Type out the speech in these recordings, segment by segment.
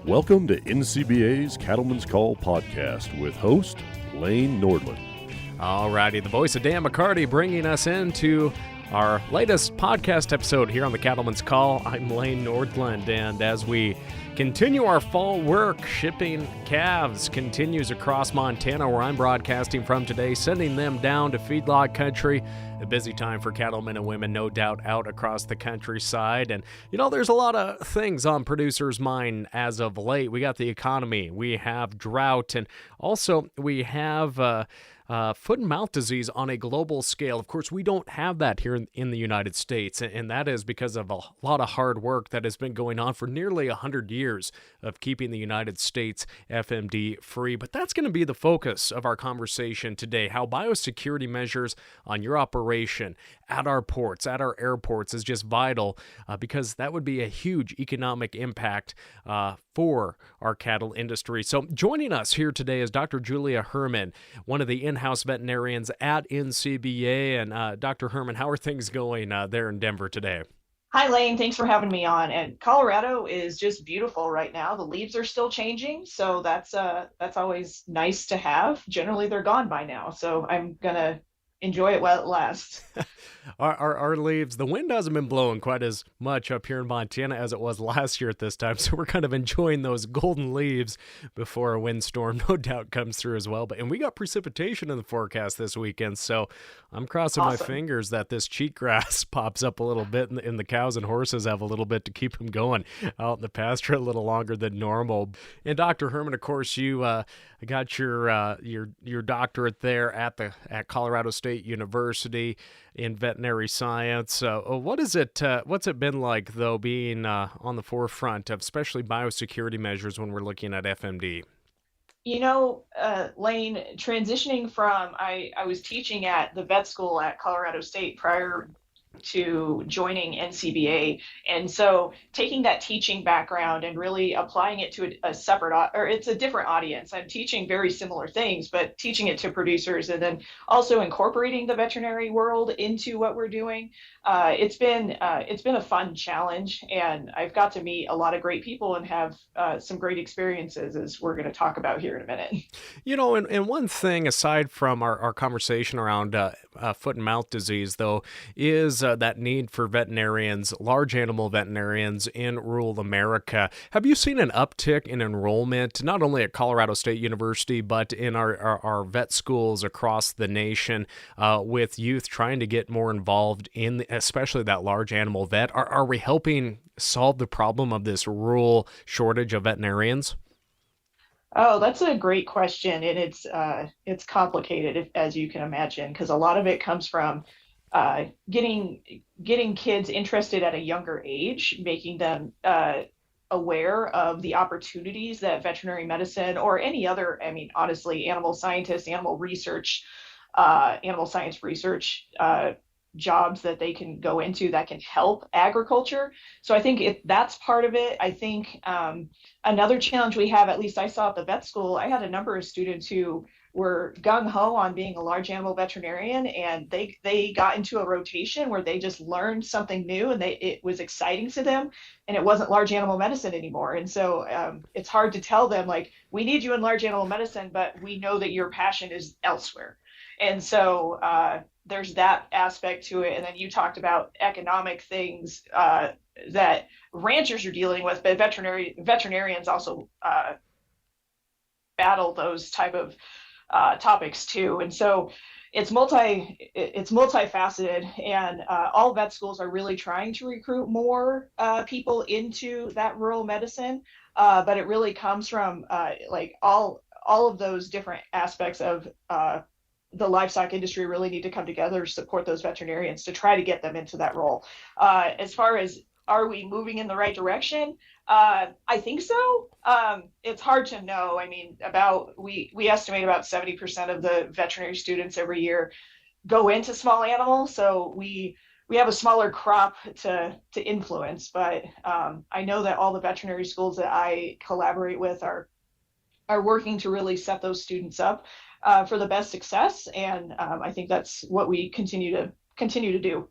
Welcome to NCBA's Cattleman's Call podcast with host Lane Nordland. Alrighty, the voice of Dan McCarty bringing us into our latest podcast episode here on the Cattleman's Call. I'm Lane Nordland, and as we continue our fall work, shipping calves continues across Montana, where I'm broadcasting from today, sending them down to feedlot country. A busy time for cattlemen and women, no doubt, out across the countryside. And, there's a lot of things on producers' mind as of late. We got the economy, we have drought, and also we have foot and mouth disease on a global scale. Of course, we don't have that here in the United States, and that is because of a lot of hard work that has been going on for nearly 100 years of keeping the United States FMD free. But that's going to be the focus of our conversation today, how biosecurity measures on your operation at our ports, at our airports is just vital because that would be a huge economic impact for our cattle industry. So joining us here today is Dr. Julia Herman, one of the in-house veterinarians at NCBA. And Dr. Herman, how are things going there in Denver today? Hi, Lane. Thanks for having me on. And Colorado is just beautiful right now. The leaves are still changing, so that's always nice to have. Generally, they're gone by now, so I'm gonna enjoy it while it lasts. Our leaves, the wind hasn't been blowing quite as much up here in Montana as it was last year at this time, so we're kind of enjoying those golden leaves before a windstorm no doubt comes through as well. And we got precipitation in the forecast this weekend, so I'm crossing my fingers that this cheatgrass pops up a little bit and the cows and horses have a little bit to keep them going out in the pasture a little longer than normal. And Dr. Herman, of course, you got your doctorate there at Colorado State University in veterinary science. What's it been like, though, being on the forefront of especially biosecurity measures when we're looking at FMD? Lane, transitioning from, I was teaching at the vet school at Colorado State prior to joining NCBA. And so taking that teaching background and really applying it to it's a different audience. I'm teaching very similar things, but teaching it to producers and then also incorporating the veterinary world into what we're doing. It's been a fun challenge, and I've got to meet a lot of great people and have some great experiences, as we're going to talk about here in a minute. And one thing aside from our conversation around foot and mouth disease, though, is that need for veterinarians, large animal veterinarians in rural America. Have you seen an uptick in enrollment, not only at Colorado State University, but in our vet schools across the nation with youth trying to get more involved in especially that large animal vet? Are we helping solve the problem of this rural shortage of veterinarians? Oh, that's a great question, and it's complicated, as you can imagine, because a lot of it comes from getting kids interested at a younger age, making them aware of the opportunities that veterinary medicine or any other, honestly, animal scientists, animal science research jobs that they can go into that can help agriculture. So I think that's part of it. I think another challenge we have, at least I saw at the vet school, I had a number of students who were gung-ho on being a large animal veterinarian, and they got into a rotation where they just learned something new and it was exciting to them, and it wasn't large animal medicine anymore. And so it's hard to tell them, like, we need you in large animal medicine, but we know that your passion is elsewhere. And so there's that aspect to it. And then you talked about economic things that ranchers are dealing with, but veterinarians also battle those type of topics too. And so it's multifaceted, and all vet schools are really trying to recruit more people into that rural medicine, but it really comes from all of those different aspects of the livestock industry really need to come together to support those veterinarians to try to get them into that role. As far as, are we moving in the right direction? I think so. It's hard to know. We estimate about 70% of the veterinary students every year go into small animals, so we have a smaller crop to influence. But I know that all the veterinary schools that I collaborate with are working to really set those students up for the best success, and I think that's what we continue to do.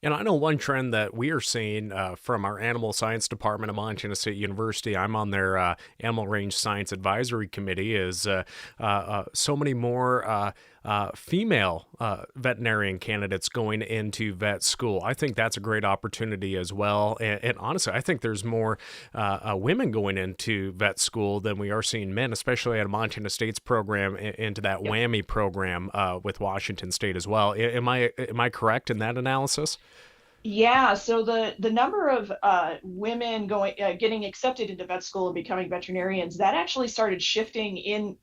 And I know one trend that we are seeing from our animal science department at Montana State University, I'm on their Animal Range Science Advisory Committee, is so many more female veterinarian candidates going into vet school. I think that's a great opportunity as well. And honestly, I think there's more women going into vet school than we are seeing men, especially at Montana State's program, into that WWAMI program with Washington State as well. Am I correct in that analysis? Yeah, so the number of women getting accepted into vet school and becoming veterinarians, that actually started shifting in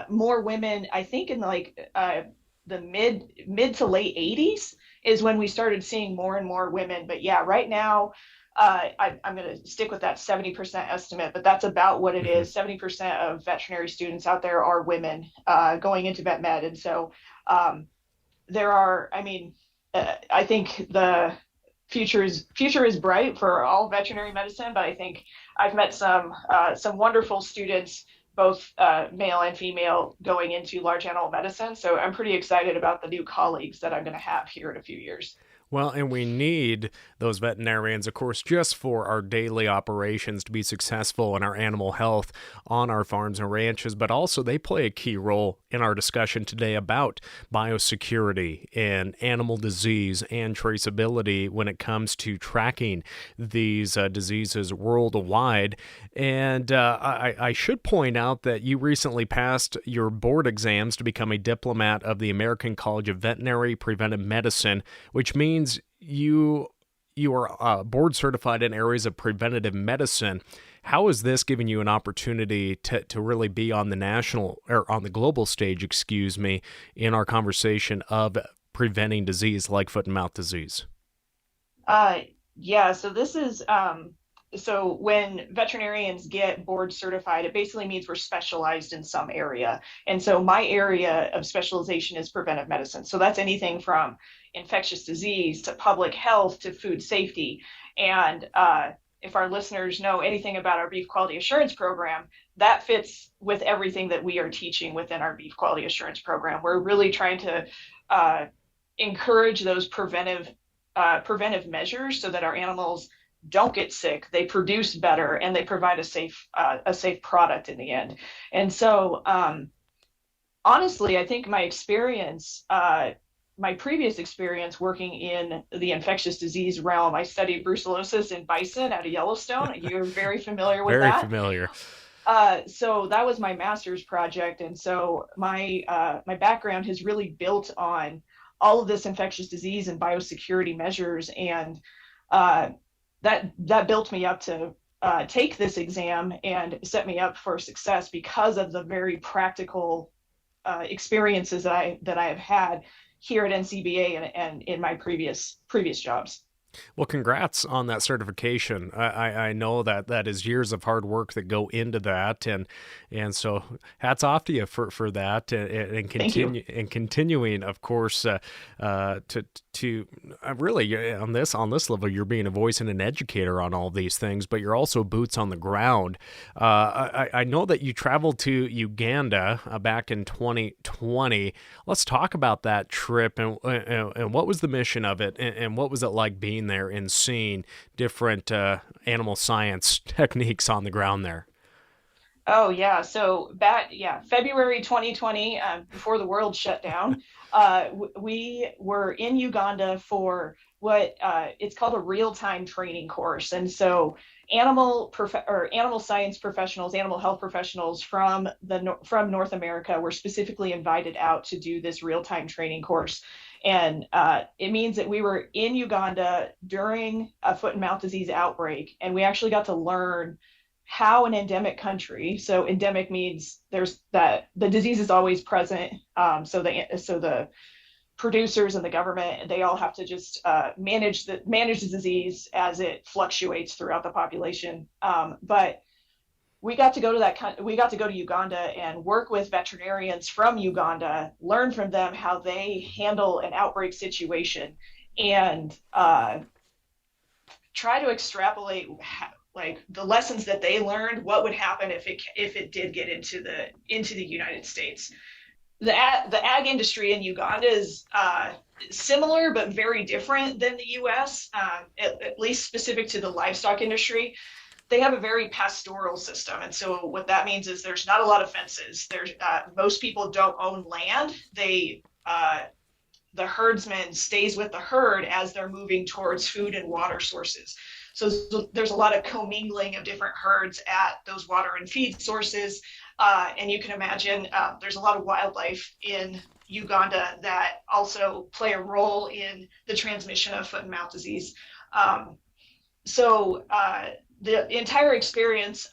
more women, I think in the mid to late 80s is when we started seeing more and more women. But yeah, right now I'm going to stick with that 70% estimate, but that's about what it is. 70% of veterinary students out there are women going into vet med. And so there are, I think the future is bright for all veterinary medicine, but I think I've met some wonderful students, both male and female, going into large animal medicine. So I'm pretty excited about the new colleagues that I'm going to have here in a few years. Well, and we need those veterinarians, of course, just for our daily operations to be successful in our animal health on our farms and ranches, but also they play a key role in our discussion today about biosecurity and animal disease and traceability when it comes to tracking these diseases worldwide. And I should point out that you recently passed your board exams to become a diplomat of the American College of Veterinary Preventive Medicine, which means you are board certified in areas of preventative medicine. How is this giving you an opportunity to really be on the national or on the global stage, in our conversation of preventing disease like foot and mouth disease? Yeah, so this is so when veterinarians get board certified, it basically means we're specialized in some area. And so my area of specialization is preventive medicine. So that's anything from infectious disease to public health to food safety. And if our listeners know anything about our beef quality assurance program, that fits with everything that we are teaching within our beef quality assurance program. We're really trying to encourage those preventive measures so that our animals don't get sick, they produce better, and they provide a safe product in the end. And so honestly, I think my previous experience working in the infectious disease realm, I studied brucellosis in bison out of Yellowstone. You're very familiar with that? Very familiar. So that was my master's project. And so my background has really built on all of this infectious disease and biosecurity measures. And that built me up to take this exam and set me up for success because of the very practical experiences that I have had here at NCBA and in my previous jobs. Well, congrats on that certification. I know that is years of hard work that go into that, and so hats off to you for that, and continuing, of course, to really on this level, you're being a voice and an educator on all these things, but you're also boots on the ground. I know that you traveled to Uganda back in 2020. Let's talk about that trip and what was the mission of it, and what was it like being there and seeing different animal science techniques on the ground there? Oh yeah, so February 2020, before the world shut down, we were in Uganda for what it's called a real-time training course, and so animal science professionals, animal health professionals from North America were specifically invited out to do this real-time training course. And it means that we were in Uganda during a foot and mouth disease outbreak, and we actually got to learn how an endemic country, so endemic means the disease is always present, so the producers and the government, they all have to just manage the disease as it fluctuates throughout the population. But we got to go to Uganda and work with veterinarians from Uganda, learn from them how they handle an outbreak situation, and try to extrapolate the lessons that they learned, what would happen if it did get into the United States. The ag industry in Uganda is similar but very different than the U.S. At least specific to the livestock industry. They have a very pastoral system, and so what that means is there's not a lot of fences. There's most people don't own land. The herdsman stays with the herd as they're moving towards food and water sources. So there's a lot of commingling of different herds at those water and feed sources. And you can imagine there's a lot of wildlife in Uganda that also play a role in the transmission of foot and mouth disease. So the entire experience,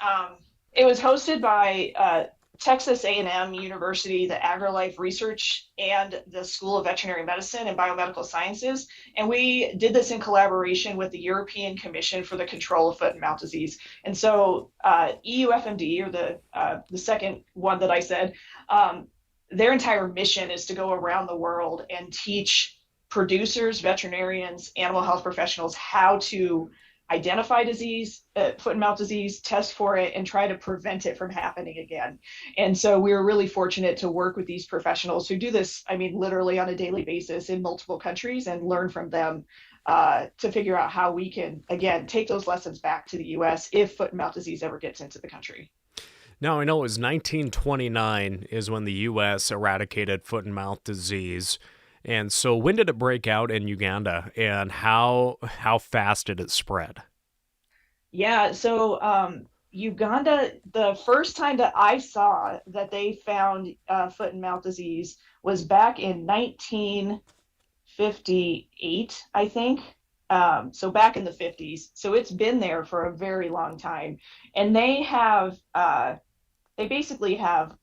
it was hosted by Texas A&M University, the AgriLife Research, and the School of Veterinary Medicine and Biomedical Sciences. And we did this in collaboration with the European Commission for the Control of Foot and Mouth Disease. And so EU FMD, or the second one that I said, their entire mission is to go around the world and teach producers, veterinarians, animal health professionals how to identify disease, foot and mouth disease, test for it, and try to prevent it from happening again. And so we were really fortunate to work with these professionals who do this, I mean, literally on a daily basis in multiple countries, and learn from them to figure out how we can, again, take those lessons back to the U.S. if foot and mouth disease ever gets into the country. Now, I know it was 1929 is when the U.S. eradicated foot and mouth disease. And so when did it break out in Uganda, and how fast did it spread? Yeah, so Uganda, the first time that I saw that they found foot and mouth disease was back in 1958, I think. So back in the 50s. So it's been there for a very long time. And they basically have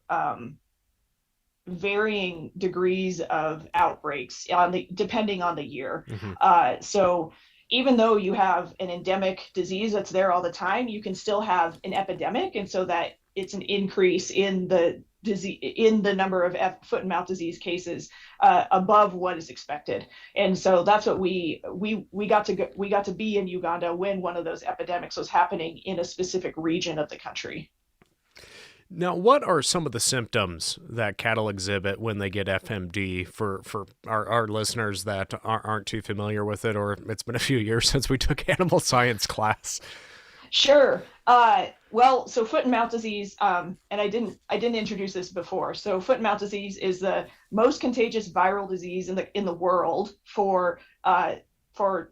varying degrees of outbreaks depending on the year. Mm-hmm. So even though you have an endemic disease that's there all the time, you can still have an epidemic, and so that it's an increase in the disease, in the number of foot and mouth disease cases above what is expected. And so that's what we got to be in Uganda when one of those epidemics was happening in a specific region of the country. Now, what are some of the symptoms that cattle exhibit when they get FMD for our listeners that aren't too familiar with it, or it's been a few years since we took animal science class? Sure. Well, so foot and mouth disease, and I didn't introduce this before. So foot and mouth disease is the most contagious viral disease in the world for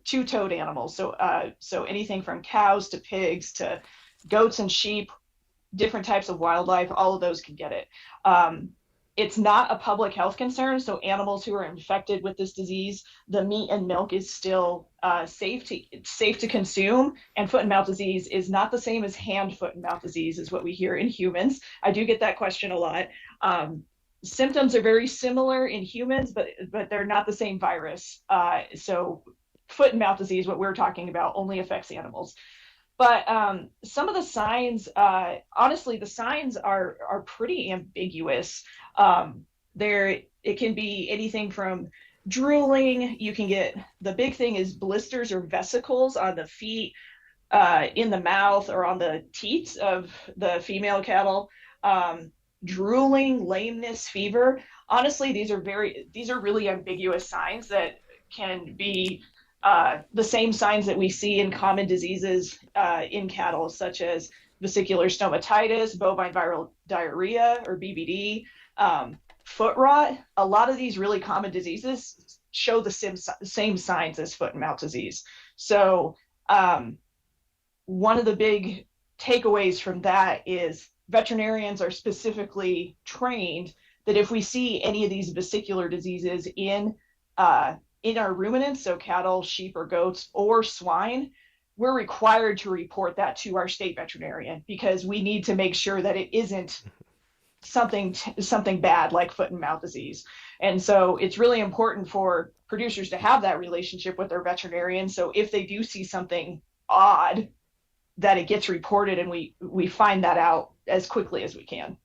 two-toed animals. So anything from cows to pigs to goats and sheep, different types of wildlife, all of those can get it. It's not a public health concern, so animals who are infected with this disease, the meat and milk is still safe to consume. And foot and mouth disease is not the same as hand, foot, and mouth disease, is what we hear in humans. I do get that question a lot. Symptoms are very similar in humans, but they're not the same virus. So foot and mouth disease, what we're talking about, only affects animals. But some of the signs, honestly, the signs are pretty ambiguous. It can be anything from drooling. You can get, the big thing is blisters or vesicles on the feet, in the mouth, or on the teats of the female cattle. Drooling, lameness, fever. Honestly, these are really ambiguous signs that can be the same signs that we see in common diseases in cattle, such as vesicular stomatitis, bovine viral diarrhea, or BVD, foot rot. A lot of these really common diseases show the same signs as foot and mouth disease. So one of the big takeaways from that is veterinarians are specifically trained that if we see any of these vesicular diseases in our ruminants, so cattle, sheep, or goats, or swine, we're required to report that to our state veterinarian, because we need to make sure that it isn't something bad like foot and mouth disease. And so it's really important for producers to have that relationship with their veterinarian. So if they do see something odd, that it gets reported and we find that out as quickly as we can.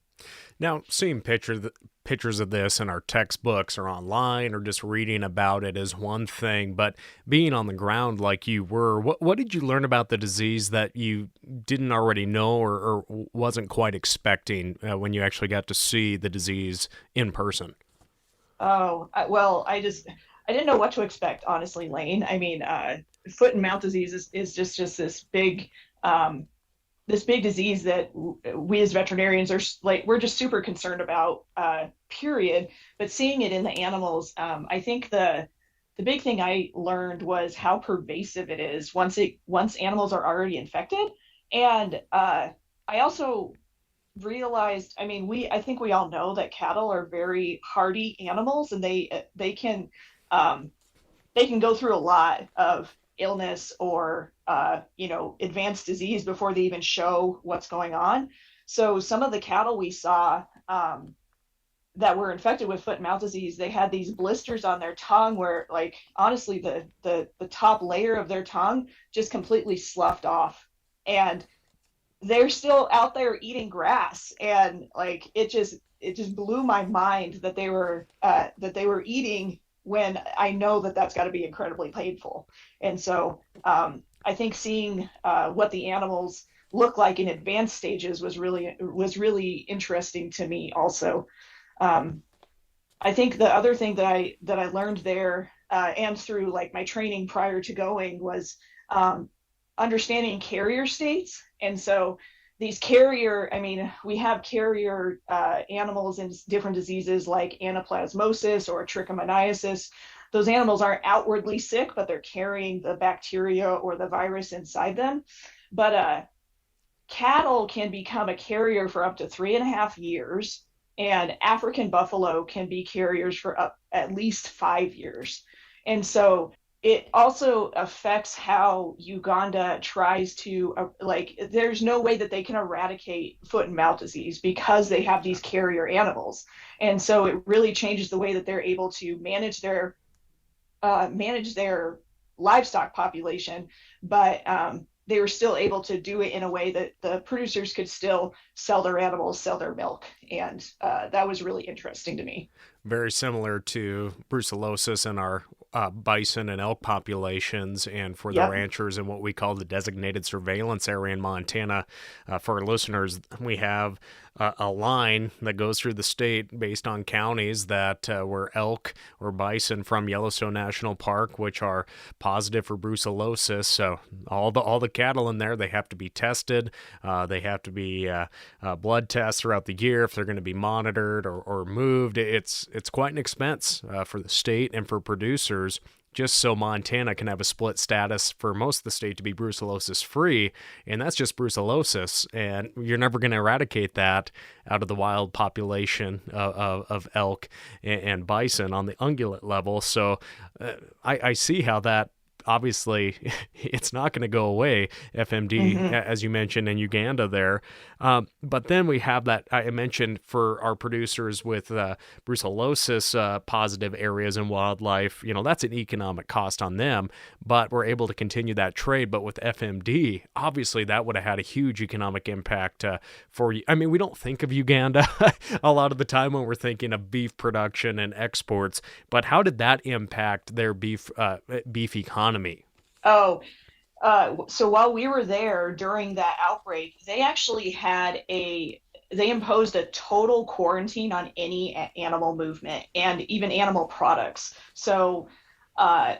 Now, seeing pictures of this in our textbooks or online or just reading about it is one thing, but being on the ground like you were, what did you learn about the disease that you didn't already know or wasn't quite expecting when you actually got to see the disease in person? Well, I didn't know what to expect, honestly, Lane. I mean, foot and mouth disease is just um, this big disease that we as veterinarians are like, we're just super concerned about, period. But seeing it in the animals, I think the big thing I learned was how pervasive it is once animals are already infected. And I also realized, I mean, I think we all know that cattle are very hardy animals, and um, they can go through a lot of illness or advanced disease before they even show what's going on. So some of the cattle we saw, that were infected with foot and mouth disease, they had these blisters on their tongue where, like, honestly, the top layer of their tongue just completely sloughed off, and they're still out there eating grass. And like, it just blew my mind that they were eating, when I know that that's got to be incredibly painful. And so I think seeing what the animals look like in advanced stages was really interesting to me also. um, I think the other thing that I learned there, and through like my training prior to going, was um, understanding carrier states. And so I mean, we have carrier animals in different diseases like anaplasmosis or trichomoniasis. Those animals aren't outwardly sick, but they're carrying the bacteria or the virus inside them. But cattle can become a carrier for up to 3.5 years, and African buffalo can be carriers for up at least 5 years. And so it also affects how Uganda tries to, like, there's no way that they can eradicate foot and mouth disease because they have these carrier animals. And so it really changes the way that they're able to manage their livestock population. But they were still able to do it in a way that the producers could still sell their animals, sell their milk. And that was really interesting to me. Very similar to brucellosis in our bison and elk populations, and for the Yep. ranchers in what we call the designated surveillance area in Montana. For our listeners, we have a line that goes through the state based on counties that were elk or bison from Yellowstone National Park, which are positive for brucellosis. So all the cattle in there, they have to be tested. They have to be blood tests throughout the year if they're going to be monitored or moved. It's quite an expense for the state and for producers, just so Montana can have a split status for most of the state to be brucellosis free. And that's just brucellosis. And you're never going to eradicate that out of the wild population of elk and bison on the ungulate level. So I see how that, obviously, it's not going to go away, FMD, Hmm. as you mentioned, in Uganda there. But then we have that I mentioned for our producers with brucellosis positive areas in wildlife. That's an economic cost on them, but we're able to continue that trade. But with FMD, obviously, that would have had a huge economic impact for you. I mean, we don't think of Uganda a lot of the time when we're thinking of beef production and exports, but how did that impact their beef economy? Oh, so while we were there during that outbreak, they imposed a total quarantine on any animal movement and even animal products. So uh,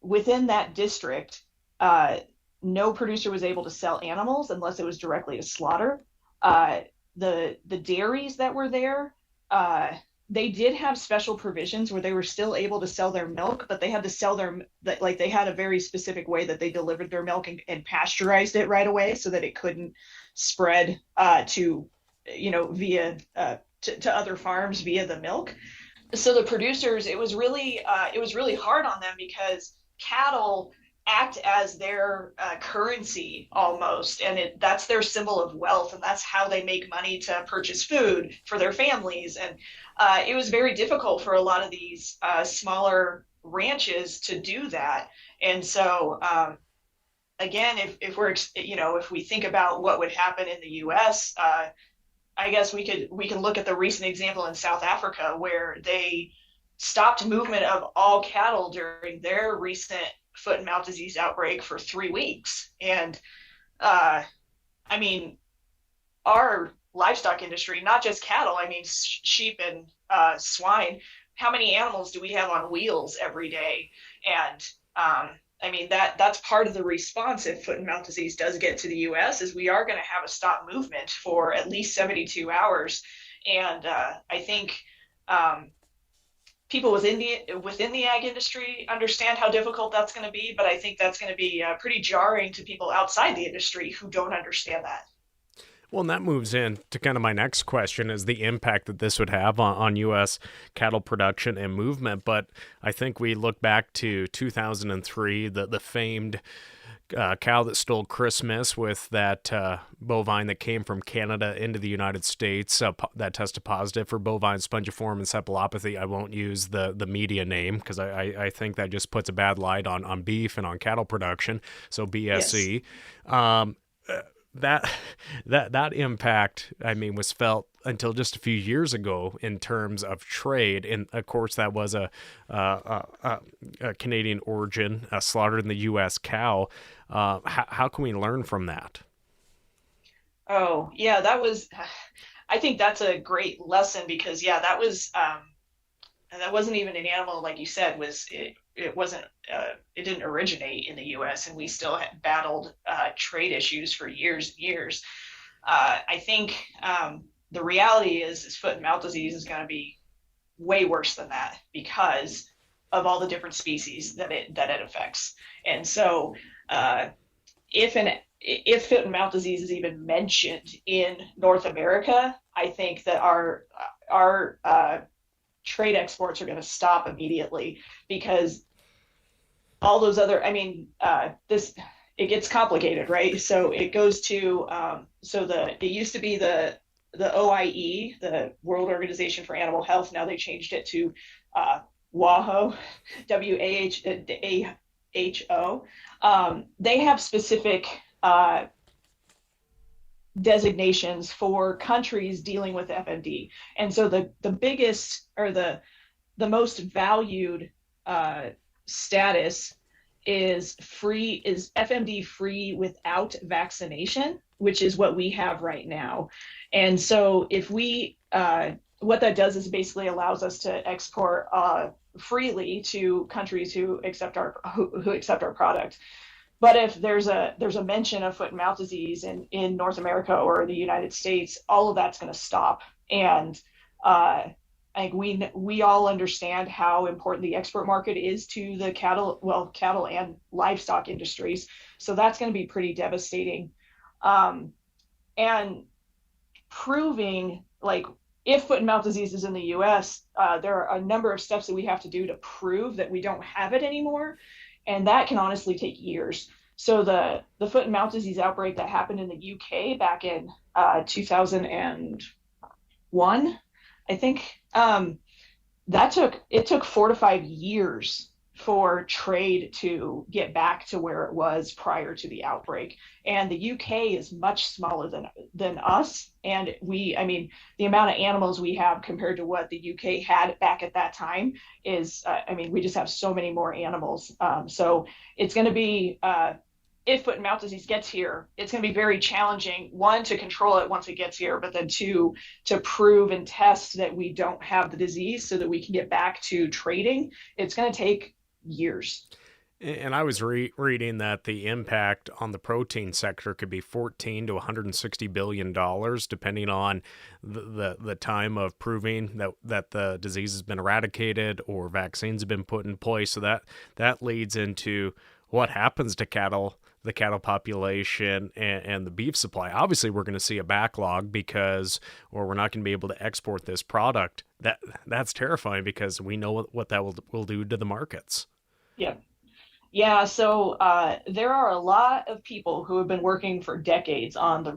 within that district, uh, no producer was able to sell animals unless it was directly to slaughter. Uh, the dairies that were there, uh, they did have special provisions where they were still able to sell their milk, but they had to sell like, they had a very specific way that they delivered their milk, and pasteurized it right away so that it couldn't spread to via to other farms via the milk. So the producers, it was really hard on them, because cattle act as their currency almost, and that's their symbol of wealth, and that's how they make money to purchase food for their families. And it was very difficult for a lot of these smaller ranches to do that. And so again, if we think about what would happen in the U.S., I guess we can look at the recent example in South Africa where they stopped movement of all cattle during their recent foot and mouth disease outbreak for 3 weeks. And uh, I mean, our livestock industry, not just cattle, I mean, sheep and swine, how many animals do we have on wheels every day? And I mean, that's part of the response if foot and mouth disease does get to the U.S. is we are going to have a stop movement for at least 72 hours. And I think people within the ag industry understand how difficult that's going to be, but I think that's going to be pretty jarring to people outside the industry who don't understand that. Well, and that moves in to kind of my next question is the impact that this would have on U.S. cattle production and movement. But I think we look back to 2003, the famed cow that stole Christmas with that bovine that came from Canada into the United States that tested positive for bovine spongiform encephalopathy. I won't use the media name because I think that just puts a bad light on beef and on cattle production. So BSE. Yes. That impact, I mean, was felt until just a few years ago in terms of trade, and of course that was a Canadian origin, slaughtered in the U.S. cow. How can we learn from that? Oh yeah, that was. I think that's a great lesson because that was. And that wasn't even an animal, like you said, it wasn't, it didn't originate in the U.S. and we still had battled trade issues for years and years. I think the reality is foot and mouth disease is going to be way worse than that because of all the different species that it affects. And so if foot and mouth disease is even mentioned in North America, I think that our trade exports are going to stop immediately because all those other, I mean, it gets complicated, right? So it goes to, it used to be the OIE, the World Organization for Animal Health. Now they changed it to WAHO, WHO. They have specific designations for countries dealing with FMD. And so the biggest or the most valued status is FMD free without vaccination, which is what we have right now. And so if we what that does is basically allows us to export freely to countries who accept our product. But if there's a mention of foot and mouth disease in North America or the United States, all of that's going to stop. And I think we all understand how important the export market is to the cattle and livestock industries. So that's going to be pretty devastating. And proving like if foot and mouth disease is in the U.S., there are a number of steps that we have to do to prove that we don't have it anymore. And that can honestly take years. So the foot and mouth disease outbreak that happened in the UK back in 2001, I think, it took 4 to 5 years for trade to get back to where it was prior to the outbreak. And the UK is much smaller than us. And the amount of animals we have compared to what the UK had back at that time is, we just have so many more animals. So it's going to be, if foot and mouth disease gets here, it's going to be very challenging, one, to control it once it gets here, but then two, to prove and test that we don't have the disease so that we can get back to trading. It's going to take years. And I was reading that the impact on the protein sector could be $14 to $160 billion, depending on the time of proving that the disease has been eradicated or vaccines have been put in place. So that leads into what happens to the cattle population and the beef supply. Obviously, we're going to see a backlog or we're not going to be able to export this product. That's terrifying because we know what that will do to the markets. Yeah. Yeah, so there are a lot of people who have been working for decades on the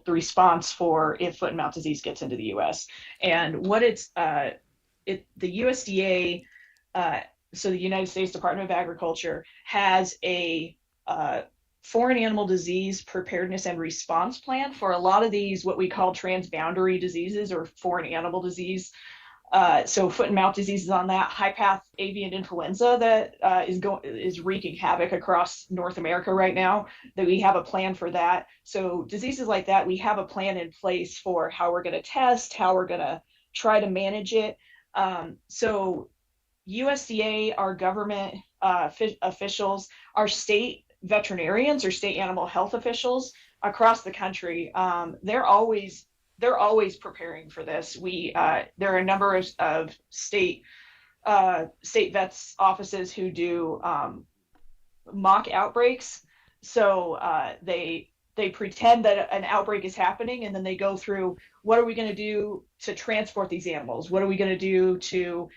response for if foot and mouth disease gets into the U.S. And what the USDA, so the United States Department of Agriculture, has a foreign animal disease preparedness and response plan for a lot of these, what we call transboundary diseases or foreign animal disease. So foot and mouth disease is on that. High path avian influenza that is wreaking havoc across North America right now. That we have a plan for that. So diseases like that, we have a plan in place for how we're going to test, how we're going to try to manage it. So USDA, our government officials, our state veterinarians or state animal health officials across the country, they're always preparing for this. There are a number of state vets offices who do mock outbreaks. So they pretend that an outbreak is happening, and then they go through, what are we going to do to transport these animals? What are we going to do to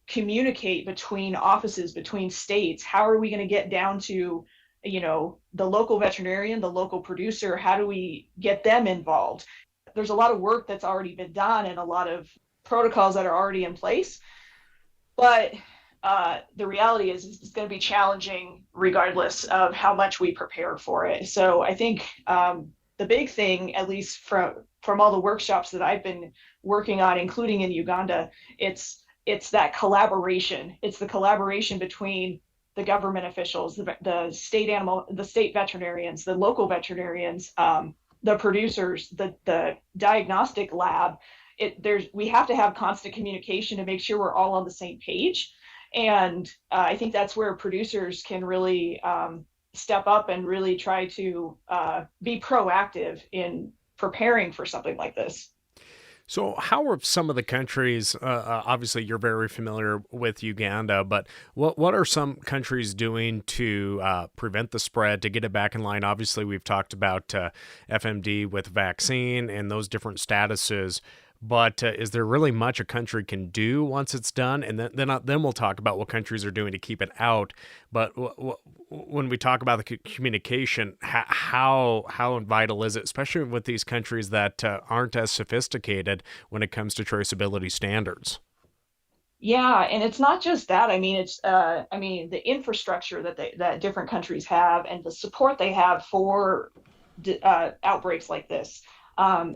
communicate between offices, between states? How are we going to get down to, the local veterinarian, the local producer? How do we get them involved? There's a lot of work that's already been done and a lot of protocols that are already in place. But the reality is it's going to be challenging regardless of how much we prepare for it. So I think the big thing, at least from all the workshops that I've been working on, including in Uganda, it's that collaboration. It's the collaboration between the government officials, the state veterinarians, the local veterinarians, the producers, the diagnostic lab. We have to have constant communication to make sure we're all on the same page. And I think that's where producers can really step up and really try to be proactive in preparing for something like this. So how are some of the countries, obviously you're very familiar with Uganda, but what are some countries doing to prevent the spread, to get it back in line? Obviously, we've talked about FMD with vaccine and those different statuses, but is there really much a country can do once it's done? And then we'll talk about what countries are doing to keep it out. But when we talk about the communication, how vital is it, especially with these countries that aren't as sophisticated when it comes to traceability standards? Yeah, and it's not just that. I mean, it's the infrastructure that different countries have and the support they have for outbreaks like this.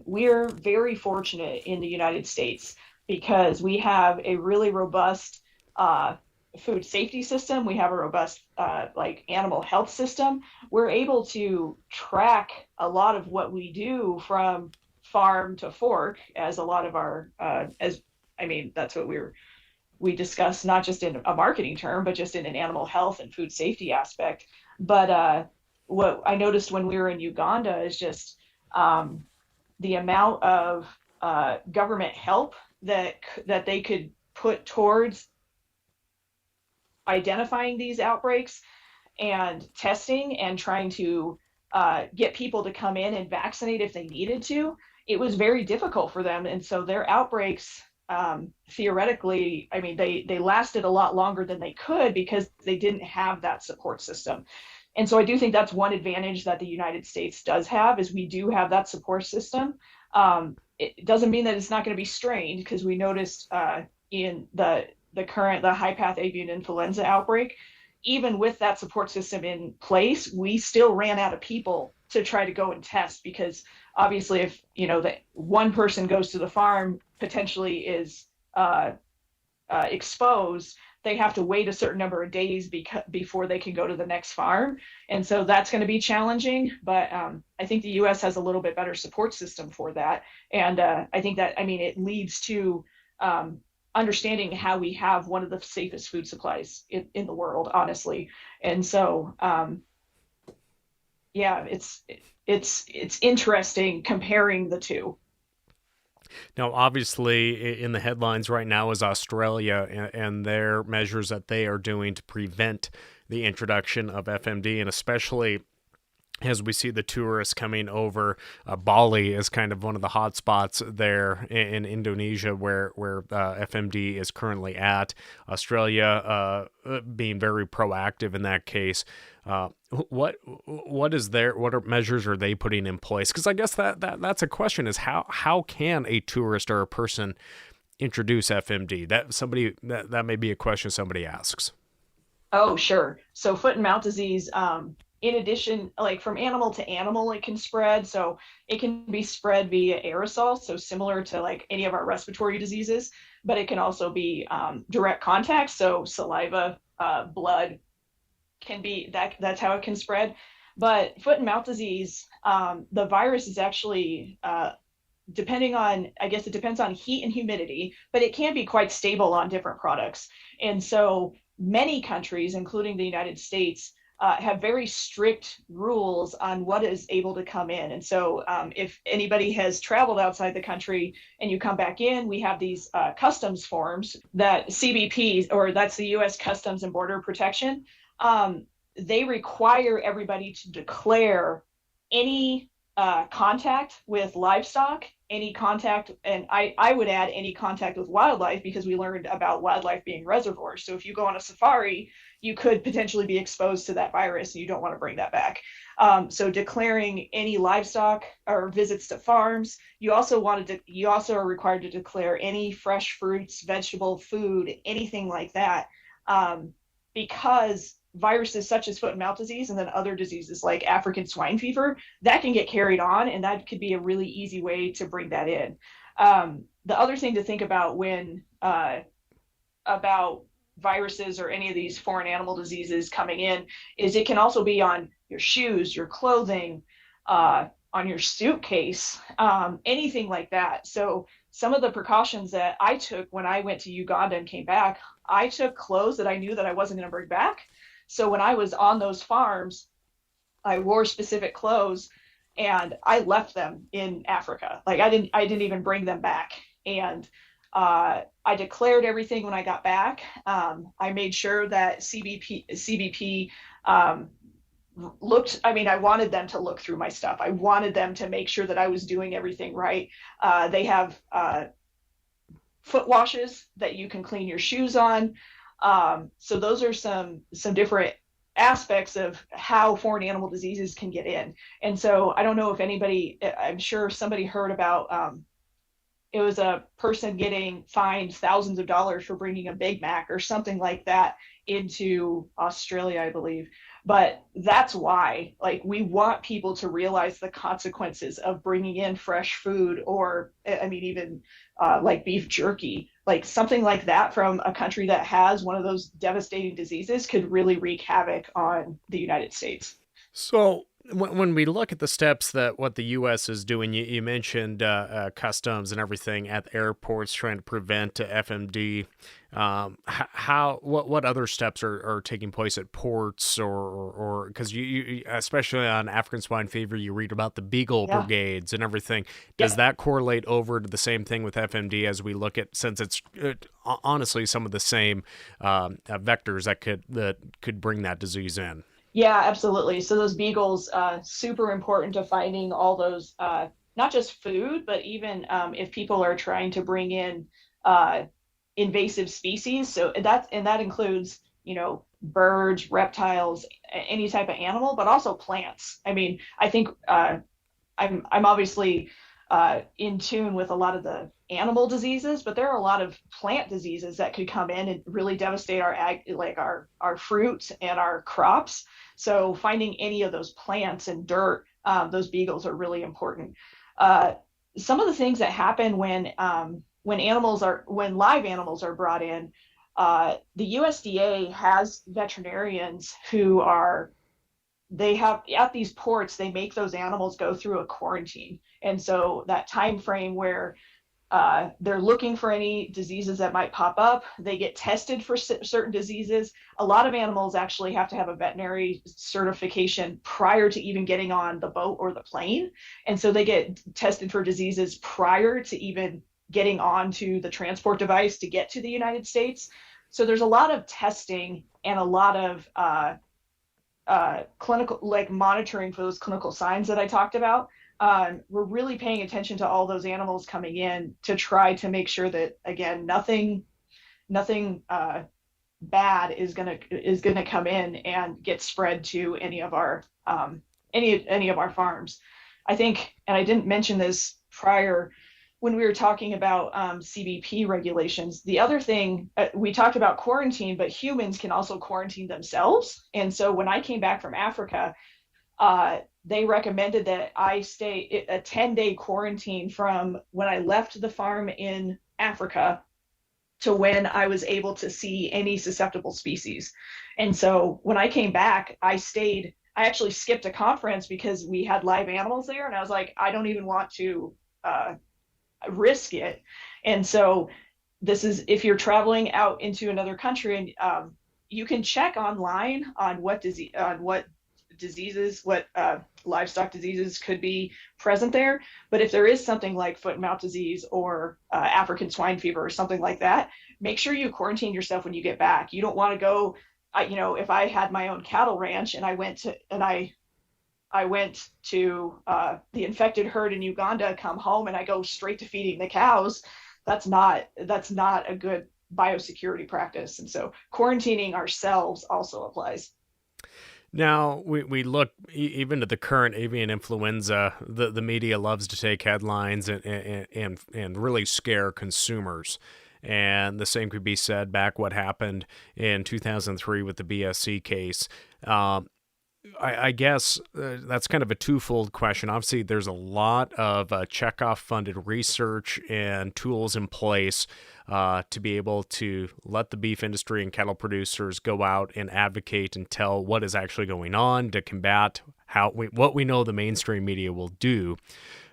We're very fortunate in the United States because we have a really robust food safety system. We have a robust animal health system. We're able to track a lot of what we do from farm to fork, as a lot of our that's what we discuss, not just in a marketing term, but just in an animal health and food safety aspect. But what I noticed when we were in Uganda is just the amount of government help that they could put towards identifying these outbreaks and testing and trying to get people to come in and vaccinate if they needed to. It was very difficult for them. And so their outbreaks, theoretically, they lasted a lot longer than they could because they didn't have that support system. And so I do think that's one advantage that the United States does have, is we do have that support system. It doesn't mean that it's not going to be strained, because we noticed in the high path avian influenza outbreak, even with that support system in place, we still ran out of people to try to go and test, because obviously if that one person goes to the farm, potentially is exposed, they have to wait a certain number of days before they can go to the next farm. And so that's going to be challenging. But I think the U.S. has a little bit better support system for that. And I think that, it leads to understanding how we have one of the safest food supplies in the world, honestly. And so, it's interesting comparing the two. Now, obviously, in the headlines right now is Australia and their measures that they are doing to prevent the introduction of FMD, and especially as we see the tourists coming over. Bali is kind of one of the hot spots there in Indonesia where FMD is currently at. Australia being very proactive in that case. What measures are they putting in place? Because I guess that's a question, is how can a tourist or a person introduce FMD? That may be a question somebody asks. Oh, sure. So foot and mouth disease, in addition, like from animal to animal, it can spread. So it can be spread via aerosol, so similar to like any of our respiratory diseases, but it can also be direct contact. So saliva, blood can be that's how it can spread. But foot and mouth disease, the virus is actually depending on, I guess it depends on heat and humidity, but it can be quite stable on different products. And so many countries, including the United States, have very strict rules on what is able to come in. And so if anybody has traveled outside the country and you come back in, we have these customs forms that CBP, or that's the U.S. Customs and Border Protection, they require everybody to declare any contact with livestock, any contact, and I would add any contact with wildlife, because we learned about wildlife being reservoirs. So if you go on a safari, you could potentially be exposed to that virus and you don't want to bring that back. So declaring any livestock or visits to farms, you also are required to declare any fresh fruits, vegetable food, anything like that, because viruses such as foot and mouth disease and then other diseases like African swine fever, that can get carried on, and that could be a really easy way to bring that in. The other thing to think about when about viruses or any of these foreign animal diseases coming in is it can also be on your shoes, your clothing, on your suitcase, anything like that. So some of the precautions that I took when I went to Uganda and came back, I took clothes that I knew that I wasn't going to bring back. So when I was on those farms, I wore specific clothes and I left them in Africa. Like I didn't even bring them back. And I declared everything when I got back. I made sure that CBP looked, I mean, I wanted them to look through my stuff. I wanted them to make sure that I was doing everything right. They have foot washes that you can clean your shoes on. So those are some different aspects of how foreign animal diseases can get in. And so I don't know if anybody, I'm sure somebody heard about, it was a person getting fined thousands of dollars for bringing a Big Mac or something like that into Australia, I believe. But that's why, like, we want people to realize the consequences of bringing in fresh food, or, I mean, even like beef jerky, like something like that from a country that has one of those devastating diseases could really wreak havoc on the United States. So when we look at the steps that what the U.S. is doing, you mentioned customs and everything at airports trying to prevent FMD. What other steps are taking place at ports, or because you especially on African swine fever, you read about the beagle brigades and everything. Does that correlate over to the same thing with FMD as we look at, since it's honestly some of the same vectors that could bring that disease in? Yeah, absolutely. So those beagles, super important to finding all those, not just food, but even if people are trying to bring in invasive species. So that includes, birds, reptiles, any type of animal, but also plants. I mean, I think I'm obviously in tune with a lot of the animal diseases, but there are a lot of plant diseases that could come in and really devastate our fruits and our crops. So finding any of those plants and dirt, those beagles are really important. Some of the things that happen when live animals are brought in, the USDA has veterinarians who they have at these ports, they make those animals go through a quarantine. And so that time frame where they're looking for any diseases that might pop up, they get tested for certain diseases. A lot of animals actually have to have a veterinary certification prior to even getting on the boat or the plane. And so they get tested for diseases prior to even getting onto the transport device to get to the United States. So there's a lot of testing and a lot of clinical, like monitoring for those clinical signs that I talked about. We're really paying attention to all those animals coming in to try to make sure that, again, nothing bad is gonna come in and get spread to any of our farms. I think, and I didn't mention this prior when we were talking about CBP regulations. The other thing, we talked about quarantine, but humans can also quarantine themselves. And so when I came back from Africa, They recommended that I stay a 10-day quarantine from when I left the farm in Africa to when I was able to see any susceptible species. And so when I came back, I actually skipped a conference because we had live animals there. And I was like, I don't even want to risk it. And so this is if you're traveling out into another country and you can check online on what diseases, what livestock diseases could be present there. But if there is something like foot and mouth disease or African swine fever or something like that, make sure you quarantine yourself when you get back. You don't want to go. If I had my own cattle ranch and I went to the infected herd in Uganda, come home and I go straight to feeding the cows, that's not a good biosecurity practice. And so quarantining ourselves also applies. Now, we look even to the current avian influenza. The media loves to take headlines and really scare consumers. And the same could be said back what happened in 2003 with the BSC case. I guess that's kind of a twofold question. Obviously, there's a lot of Chekhov-funded research and tools in place to be able to let the beef industry and cattle producers go out and advocate and tell what is actually going on to combat what we know the mainstream media will do.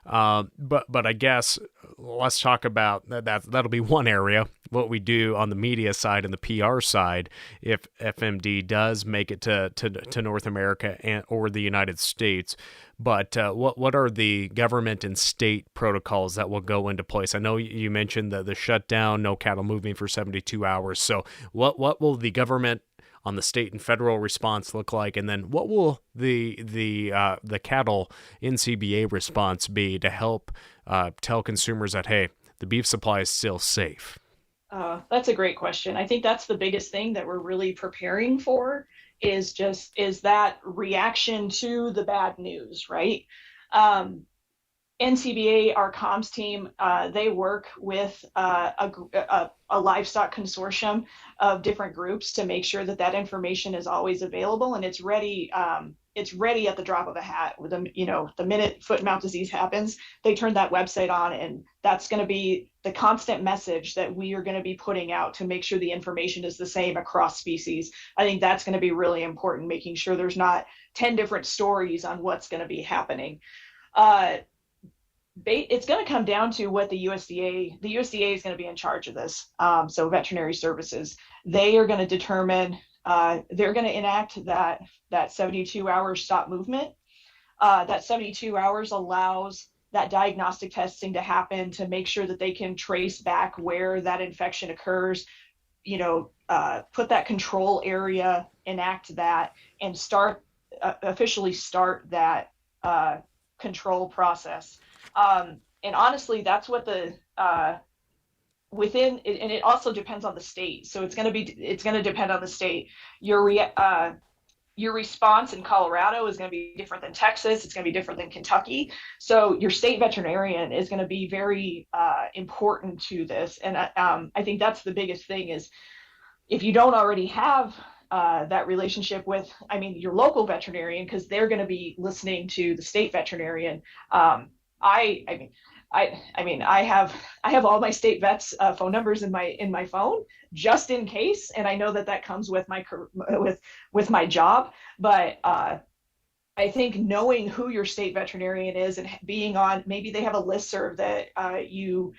But I guess let's talk about that. That'll be one area, what we do on the media side and the PR side if FMD does make it to North America or the United States. But what are the government and state protocols that will go into place? I know you mentioned the shutdown, no cattle moving for 72 hours. So what will the government on the state and federal response look like, and then what will the cattle NCBA response be to help tell consumers that, hey, the beef supply is still safe? That's a great question. I think that's the biggest thing that we're really preparing for is that reaction to the bad news, right? NCBA, our comms team, they work with a livestock consortium of different groups to make sure that information is always available and it's ready. It's ready at the drop of a hat. With the minute foot and mouth disease happens, they turn that website on, and that's going to be the constant message that we are going to be putting out to make sure the information is the same across species. I think that's going to be really important, making sure there's not 10 different stories on what's going to be happening. It's going to come down to what the USDA is going to be in charge of this. So veterinary services, they are going to determine, they're going to enact that 72 hours stop movement. That 72 hours allows that diagnostic testing to happen to make sure that they can trace back where that infection occurs, put that control area, enact that, and officially start that control process. And honestly, that's what within, and it also depends on the state. So it's going to depend on the state. Your response in Colorado is going to be different than Texas. It's going to be different than Kentucky. So your state veterinarian is going to be very important to this. And I think that's the biggest thing is if you don't already have that relationship with, your local veterinarian, because they're going to be listening to the state veterinarian. I have all my state vets phone numbers in my phone just in case, and I know that comes with my job. But I think knowing who your state veterinarian is and being on, maybe they have a listserv that you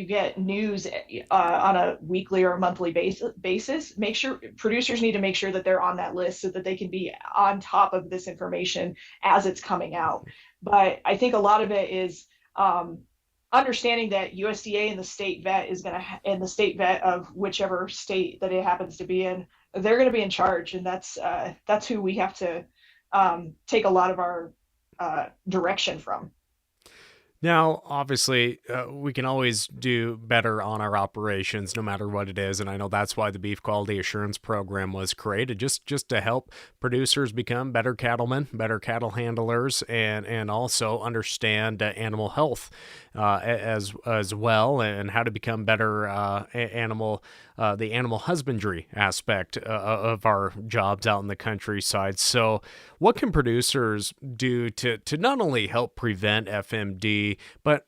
get news on a weekly or monthly basis. Make sure producers need to make sure that they're on that list so that they can be on top of this information as it's coming out. But I think a lot of it is understanding that USDA and the state vet and the state vet of whichever state that it happens to be in, they're going to be in charge, and that's who we have to take a lot of our direction from. Now, obviously, we can always do better on our operations, no matter what it is, and I know that's why the Beef Quality Assurance Program was created, just to help producers become better cattlemen, better cattle handlers, and also understand animal health as well, and how to become better the animal husbandry aspect of our jobs out in the countryside. So, what can producers do to not only help prevent FMD, but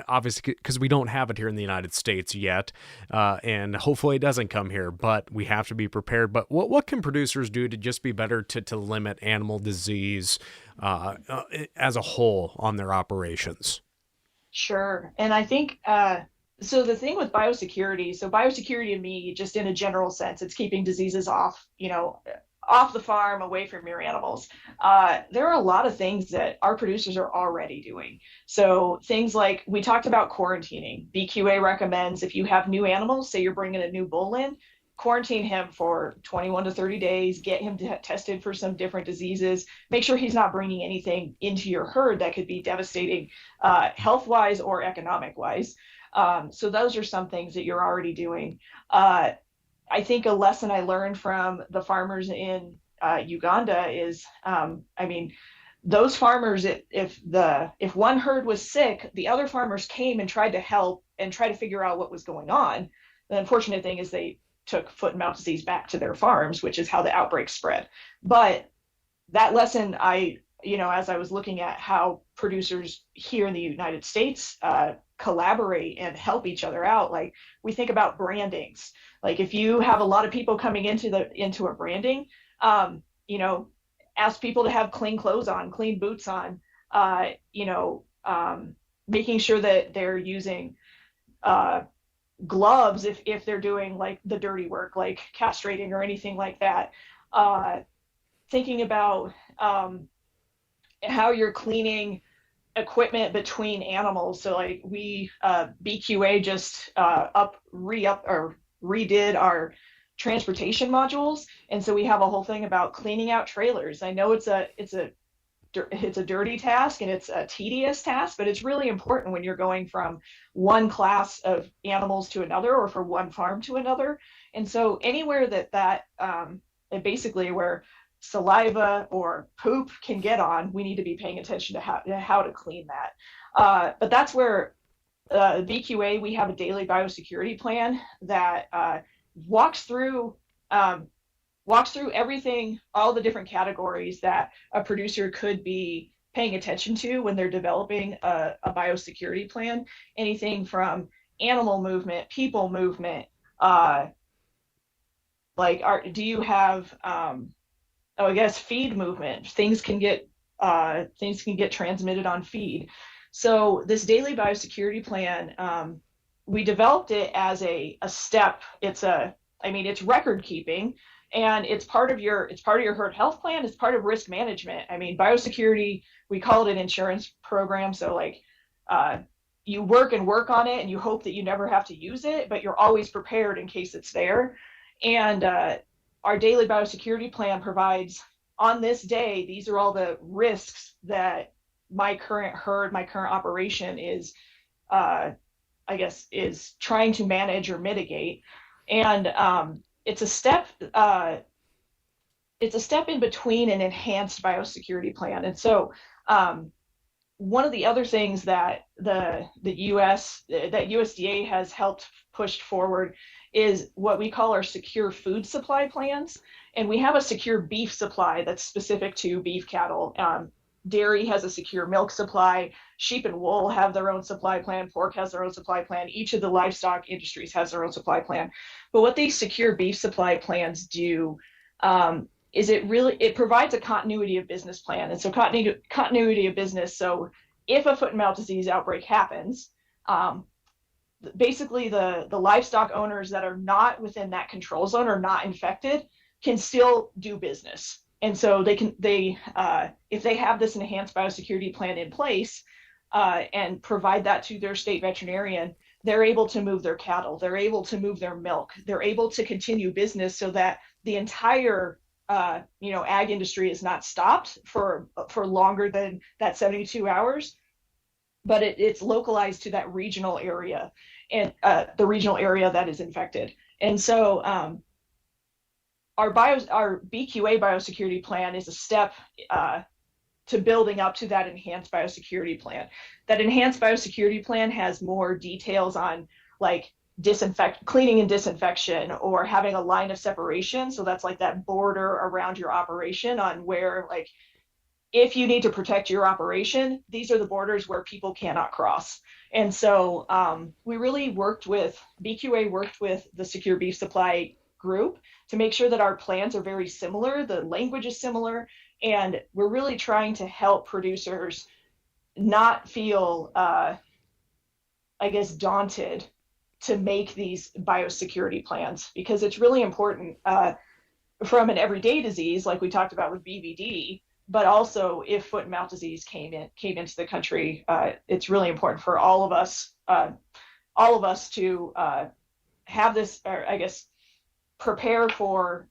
obviously because we don't have it here in the United States yet, and hopefully it doesn't come here, but we have to be prepared. But what can producers do to just be better to limit animal disease as a whole on their operations? Sure. And I think so the thing with biosecurity, so biosecurity to me, just in a general sense, it's keeping diseases off, off the farm, away from your animals. There are a lot of things that our producers are already doing. So things like we talked about quarantining. BQA recommends if you have new animals, say you're bringing a new bull in, quarantine him for 21 to 30 days, get him tested for some different diseases, make sure he's not bringing anything into your herd that could be devastating health-wise or economic-wise. So those are some things that you're already doing. I think a lesson I learned from the farmers in Uganda is, those farmers, if one herd was sick, the other farmers came and tried to help and try to figure out what was going on. The unfortunate thing is they took foot and mouth disease back to their farms, which is how the outbreak spread. But that lesson, as I was looking at how producers here in the United States collaborate and help each other out, like we think about brandings. Like if you have a lot of people coming into a branding, ask people to have clean clothes on, clean boots on, making sure that they're using gloves if they're doing like the dirty work, like castrating or anything like that. Thinking about how you're cleaning equipment between animals. So like we BQA just redid our transportation modules, and so we have a whole thing about cleaning out trailers. I know it's a dirty task and it's a tedious task, but it's really important when you're going from one class of animals to another or from one farm to another. And so anywhere that basically where saliva or poop can get on, we need to be paying attention to how to clean that. But that's where BQA, we have a daily biosecurity plan that walks through everything, all the different categories that a producer could be paying attention to when they're developing a biosecurity plan. Anything from animal movement, people movement, do you have feed movement? Things can get transmitted on feed. So this daily biosecurity plan, we developed it as a step. It's record keeping, and it's part of your herd health plan. It's part of risk management. I mean, biosecurity, we call it an insurance program. So you work on it and you hope that you never have to use it, but you're always prepared in case it's there. And our daily biosecurity plan provides, on this day, these are all the risks that my current herd, my current operation is trying to manage or mitigate. And it's a step in between an enhanced biosecurity plan. And so one of the other things that the USDA has helped push forward is what we call our secure food supply plans. And we have a secure beef supply that's specific to beef cattle. Dairy has a secure milk supply. Sheep and wool have their own supply plan. Pork has their own supply plan. Each of the livestock industries has their own supply plan. But what these secure beef supply plans do is it provides a continuity of business plan. And so continuity of business. So if a foot and mouth disease outbreak happens, basically the livestock owners that are not within that control zone or not infected can still do business. And so if they have this enhanced biosecurity plan in place and provide that to their state veterinarian, they're able to move their cattle, they're able to move their milk, they're able to continue business so that the entire ag industry is not stopped for longer than that 72 hours. but it's localized to that regional area and the regional area that is infected. And so our BQA biosecurity plan is a step to building up to that enhanced biosecurity plan. That enhanced biosecurity plan has more details on like cleaning and disinfection, or having a line of separation. So that's like that border around your operation on where, like, if you need to protect your operation, these are the borders where people cannot cross. And so BQA worked with the Secure Beef Supply group to make sure that our plans are very similar, the language is similar, and we're really trying to help producers not feel, daunted to make these biosecurity plans, because it's really important from an everyday disease like we talked about with BVD, but also if foot and mouth disease came into the country, it's really important for all of us to have this, or I guess prepare for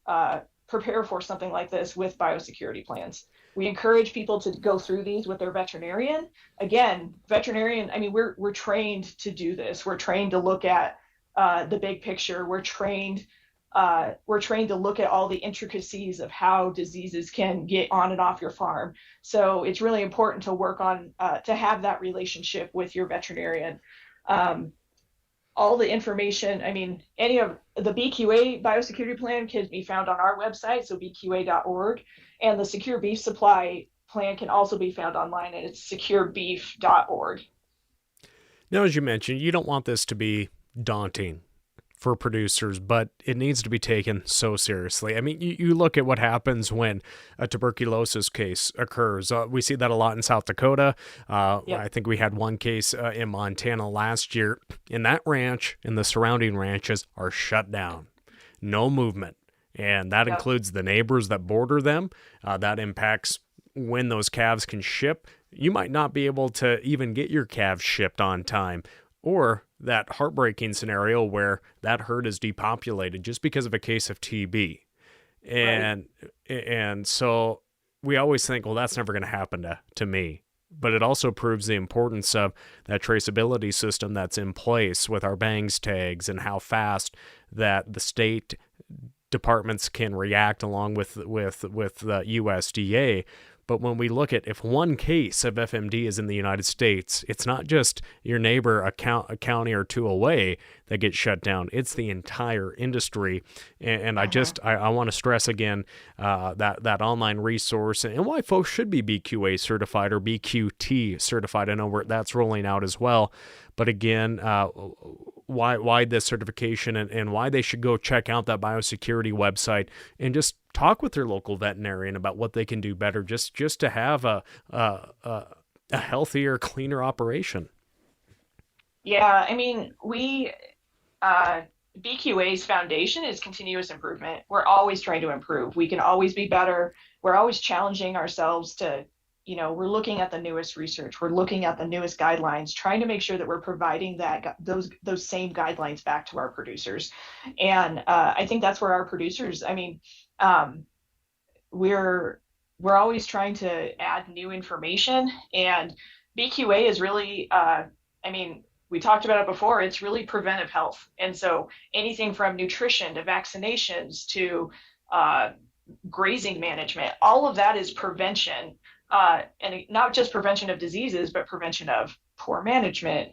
something like this with biosecurity plans. We encourage people to go through these with their veterinarian. Again, I mean, we're trained to do this. We're trained to look at the big picture. We're trained to look at all the intricacies of how diseases can get on and off your farm. So it's really important to work on, to have that relationship with your veterinarian. All the information, I mean, any of the BQA biosecurity plan can be found on our website, so bqa.org, and the Secure Beef Supply plan can also be found online, and it's securebeef.org. Now, as you mentioned, you don't want this to be daunting for producers, but it needs to be taken so seriously. I mean, you look at what happens when a tuberculosis case occurs. We see that a lot in South Dakota. Yep. I think we had one case in Montana last year. And that ranch and the surrounding ranches are shut down. No movement. And that includes the neighbors that border them. That impacts when those calves can ship. You might not be able to even get your calves shipped on time, or that heartbreaking scenario where that herd is depopulated just because of a case of TB. And so we always think, well, that's never going to happen to me. But it also proves the importance of that traceability system that's in place with our bangs tags, and how fast that the state departments can react along with the USDA. But when we look at, if one case of FMD is in the United States, it's not just your neighbor a county or two away that gets shut down. It's the entire industry. And I want to stress again that online resource, and why folks should be BQA certified or BQT certified. I know that's rolling out as well. But again, why this certification, and why they should go check out that biosecurity website and just talk with their local veterinarian about what they can do better, just to have a healthier, cleaner operation. Yeah, I mean, BQA's foundation is continuous improvement. We're always trying to improve. We can always be better. We're always challenging ourselves to, we're looking at the newest research. We're looking at the newest guidelines, trying to make sure that we're providing those same guidelines back to our producers. And I think that's where our producers, I mean, we're always trying to add new information, and BQA is really, we talked about it before, it's really preventive health. And so anything from nutrition to vaccinations to grazing management, all of that is prevention. And not just prevention of diseases, but prevention of poor management.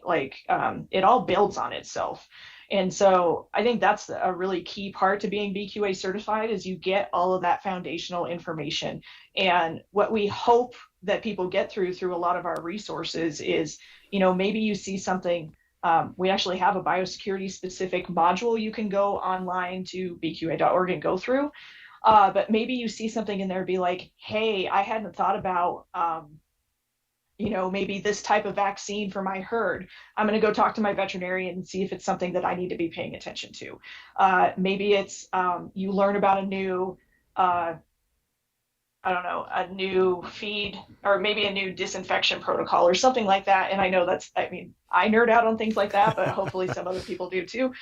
It all builds on itself. And so I think that's a really key part to being BQA certified, is you get all of that foundational information. And what we hope that people get through a lot of our resources is, maybe you see something. We actually have a biosecurity specific module you can go online to bqa.org and go through. But maybe you see something in there, be like, hey, I hadn't thought about, maybe this type of vaccine for my herd. I'm going to go talk to my veterinarian and see if it's something that I need to be paying attention to. Maybe it's you learn about a new, a new feed, or maybe a new disinfection protocol or something like that. And I know I nerd out on things like that, but hopefully some other people do too.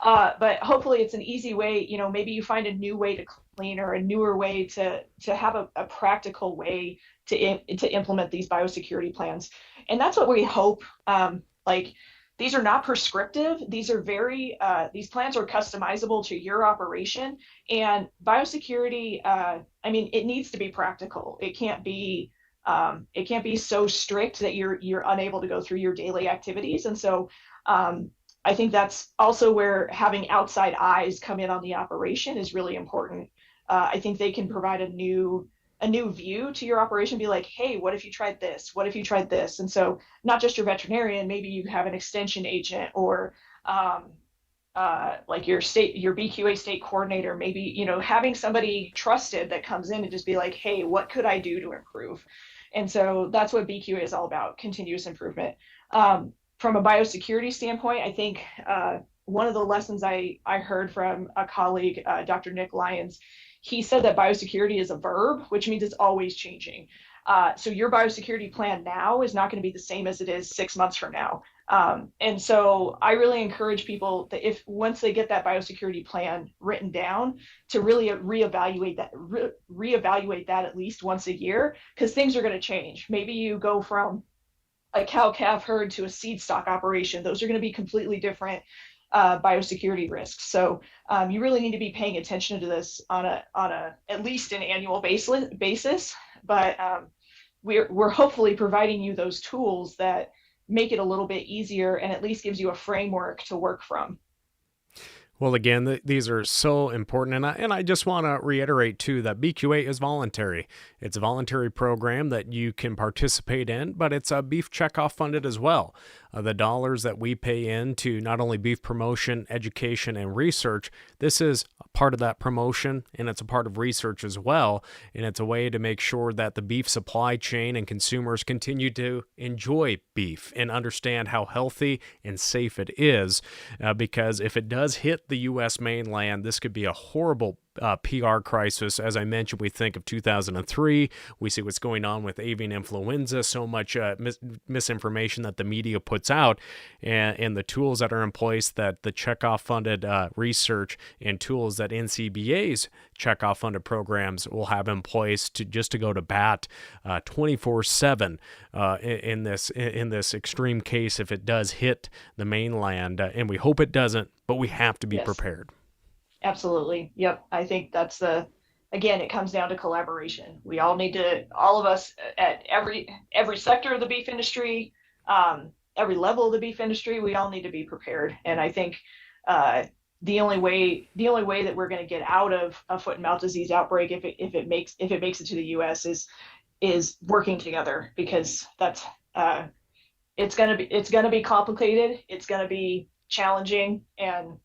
But hopefully it's an easy way, maybe you find a new way to clean, or a newer way to have a practical way to implement these biosecurity plans. And that's what we hope. Like these are not prescriptive. These are these plans are customizable to your operation. And biosecurity, I mean, it needs to be practical. It can't be so strict that you're unable to go through your daily activities. And so I think that's also where having outside eyes come in on the operation is really important. I think they can provide a new view to your operation, be like, hey, what if you tried this? What if you tried this? And so not just your veterinarian, maybe you have an extension agent or like your BQA state coordinator, maybe, having somebody trusted that comes in and just be like, hey, what could I do to improve? And so that's what BQA is all about, continuous improvement. From a biosecurity standpoint, I think one of the lessons I heard from a colleague, Dr. Nick Lyons, he said that biosecurity is a verb, which means it's always changing. So your biosecurity plan now is not going to be the same as it is 6 months from now. And so I really encourage people that if once they get that biosecurity plan written down, to really reevaluate that at least once a year, because things are going to change. Maybe you go from a cow-calf herd to a seed stock operation. Those are going to be completely different biosecurity risks. So you really need to be paying attention to this on a at least an annual basis. But we're hopefully providing you those tools that make it a little bit easier and at least gives you a framework to work from. Well, again, these are so important, and I just want to reiterate, too, that BQA is voluntary. It's a voluntary program that you can participate in, but it's beef checkoff funded as well. The dollars that we pay into not only beef promotion, education, and research, this is a part of that promotion, and it's a part of research as well, and it's a way to make sure that the beef supply chain and consumers continue to enjoy beef and understand how healthy and safe it is, because if it does hit the U.S. mainland, this could be a horrible PR crisis. As I mentioned, we think of 2003. We see what's going on with avian influenza, so much misinformation that the media puts out, and the tools that are in place, that the checkoff funded research and tools that NCBA's checkoff funded programs will have in place to go to bat 24/7 in this extreme case if it does hit the mainland, and we hope it doesn't, but we have to be prepared. Absolutely. Yep. I think again, it comes down to collaboration. We all need to, all of us at every sector of the beef industry, every level of the beef industry, we all need to be prepared. And I think the only way that we're going to get out of a foot and mouth disease outbreak, if it makes it to the U.S., is working together, because that's it's gonna be complicated. It's gonna be challenging, and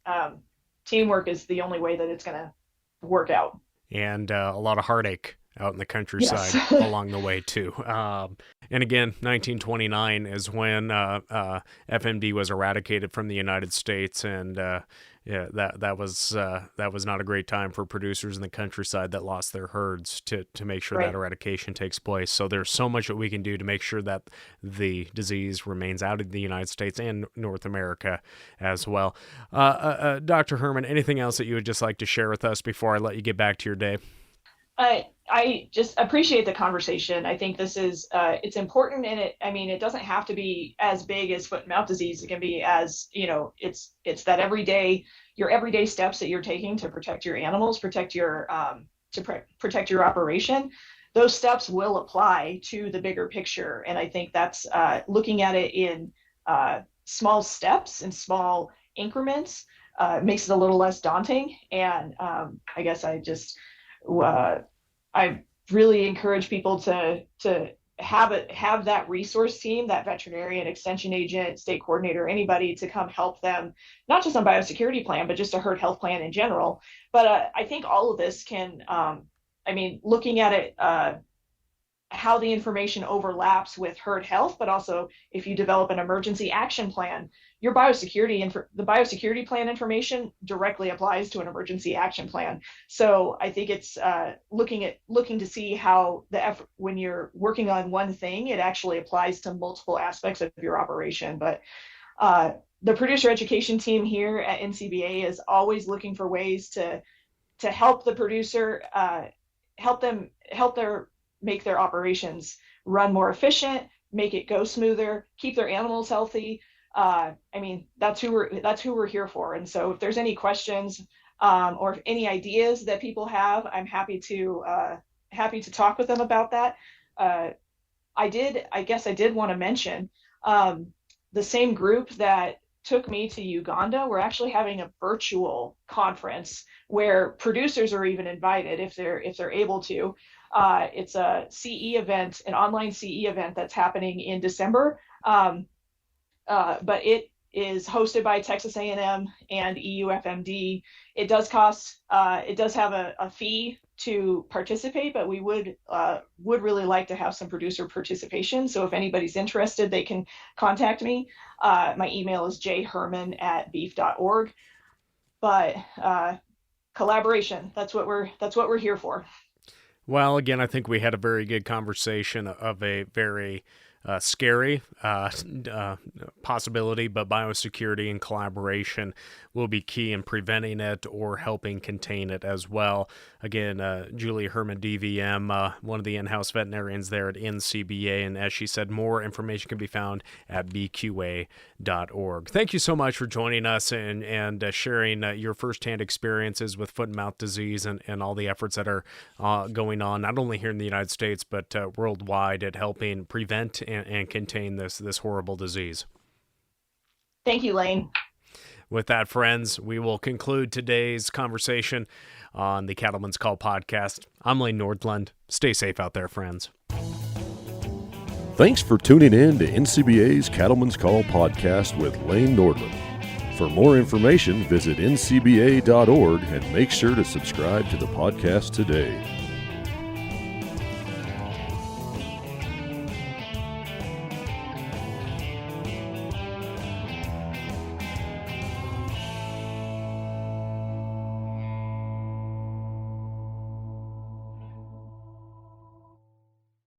teamwork is the only way that it's going to work out. And a lot of heartache out in the countryside along the way, too. And again, 1929 is when FMD was eradicated from the United States, and that was not a great time for producers in the countryside that lost their herds to make sure that eradication takes place. So there's so much that we can do to make sure that the disease remains out of the United States and North America as well. Dr. Herman, anything else that you would just like to share with us before I let you get back to your day? I just appreciate the conversation. I think this is it's important, and it doesn't have to be as big as foot and mouth disease. It can be as, it's that your everyday steps that you're taking to protect your animals, protect your operation. Those steps will apply to the bigger picture, and I think that's looking at it in small steps and small increments makes it a little less daunting. And I guess I really encourage people to have that resource team, that veterinarian, extension agent, state coordinator, anybody to come help them, not just on biosecurity plan, but just a herd health plan in general. But I think all of this can, looking at it, how the information overlaps with herd health, but also if you develop an emergency action plan, your the biosecurity plan information directly applies to an emergency action plan. So I think it's looking to see how when you're working on one thing, it actually applies to multiple aspects of your operation. But the producer education team here at NCBA is always looking for ways to help the producer, make their operations run more efficient, make it go smoother, keep their animals healthy. I mean, that's who we're here for. And so if there's any questions or any ideas that people have, I'm happy to talk with them about that. I guess I did want to mention the same group that took me to Uganda. We're actually having a virtual conference where producers are even invited if they're able to. It's a CE event, an online CE event that's happening in December. But it is hosted by Texas A&M and EU FMD. It does have a fee to participate, but we would really like to have some producer participation. So if anybody's interested, they can contact me. My email is jherman@beef.org. But collaboration, that's what we're here for. Well, again, I think we had a very good conversation of a very scary possibility, but biosecurity and collaboration will be key in preventing it or helping contain it as well. Again, Julie Herman, DVM, one of the in-house veterinarians there at NCBA, and as she said, more information can be found at bqa.org. Thank you so much for joining us and sharing your firsthand experiences with foot and mouth disease and all the efforts that are going on, not only here in the United States, but worldwide at helping prevent and contain this horrible disease. Thank you, Lane. With that, friends, we will conclude today's conversation on the Cattleman's Call podcast. I'm Lane Nordlund. Stay safe out there, friends. Thanks for tuning in to NCBA's Cattleman's Call podcast with Lane Nordlund. For more information, visit ncba.org and make sure to subscribe to the podcast today.